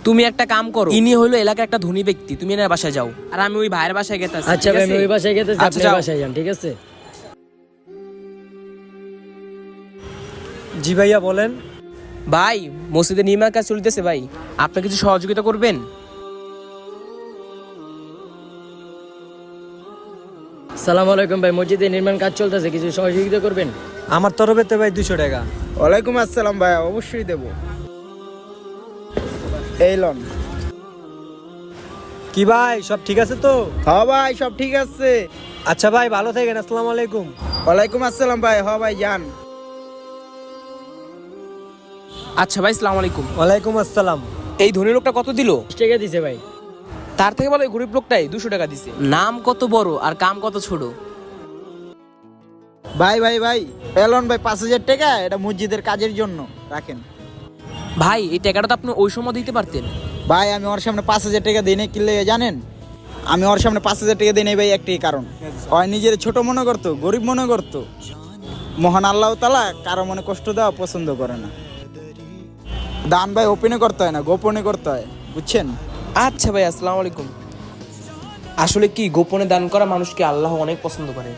তুমি একটা কাম করো, ইনি হলো এলাকার একটা ধনী ব্যক্তি, তুমি এনার বাসায় যাও আর আমি ওই ভাইয়ের বাসায় গেতাছি। আচ্ছা ভাই, আমি ওই বাসায় গেতেছি, আচ্ছা, আপনি যাও। বাসায় যান, ঠিক আছে? জি ভাইয়া বলেন। ভাই, মসজিদে নির্মাণ কাজ চলতেছে ভাই, আপনি কিছু সহযোগিতা করবেন? সালাম আলাইকুম ভাই, মসজিদে নির্মাণ কাজ চলতেছে, কিছু সহযোগিতা করবেন? আমার তরফেতে ভাই 200 টাকা। ওয়ালাইকুম আসসালাম ভাই, অবশ্যই দেব। এই লন। কি ভাই সব ঠিক আছে তো? হ্যাঁ ভাই, সব ঠিক আছে। আচ্ছা ভাই ভালো থাকেন, আসসালামু আলাইকুম। ওয়ালাইকুম আসসালাম ভাই। হ্যাঁ ভাই, যান। আচ্ছা ভাই, সালাম আলাইকুম। ওয়ালাইকুম আসসালাম। এই ধনী লোকটা কত দিল? 20 টাকা দিছে ভাই। তার থেকে বলো এই গরিব লোকটাই 200 টাকা দিছে। নাম কত বড় আর কাম কত ছোট। ভাই ভাই ভাই, এলন ভাই 5,000 টাকা, এটা মসজিদের কাজের জন্য রাখেন। ভাই, এই টাকাটা তো আপনি ওই সময় দিতে পারতেন। ভাই, আমি ওর সামনে 5,000 টাকা দিই নাই, কিনলে জানেন? আমি ওর সামনে 5,000 টাকা দিই নাই ভাই, একটাই কারণ, ওই নিজের ছোট মনে করতো, গরিব মনে করতো। মহান আল্লাহ তাআলা কারো মনে কষ্ট দেওয়া পছন্দ করে না। দান ভাই ওপেনে করতে হয় না, গোপনে করতে হয়, বুঝছেন? আচ্ছা ভাই, আসসালামু আলাইকুম। আসলে কি, গোপনে দান করা মানুষকে আল্লাহ অনেক পছন্দ করে।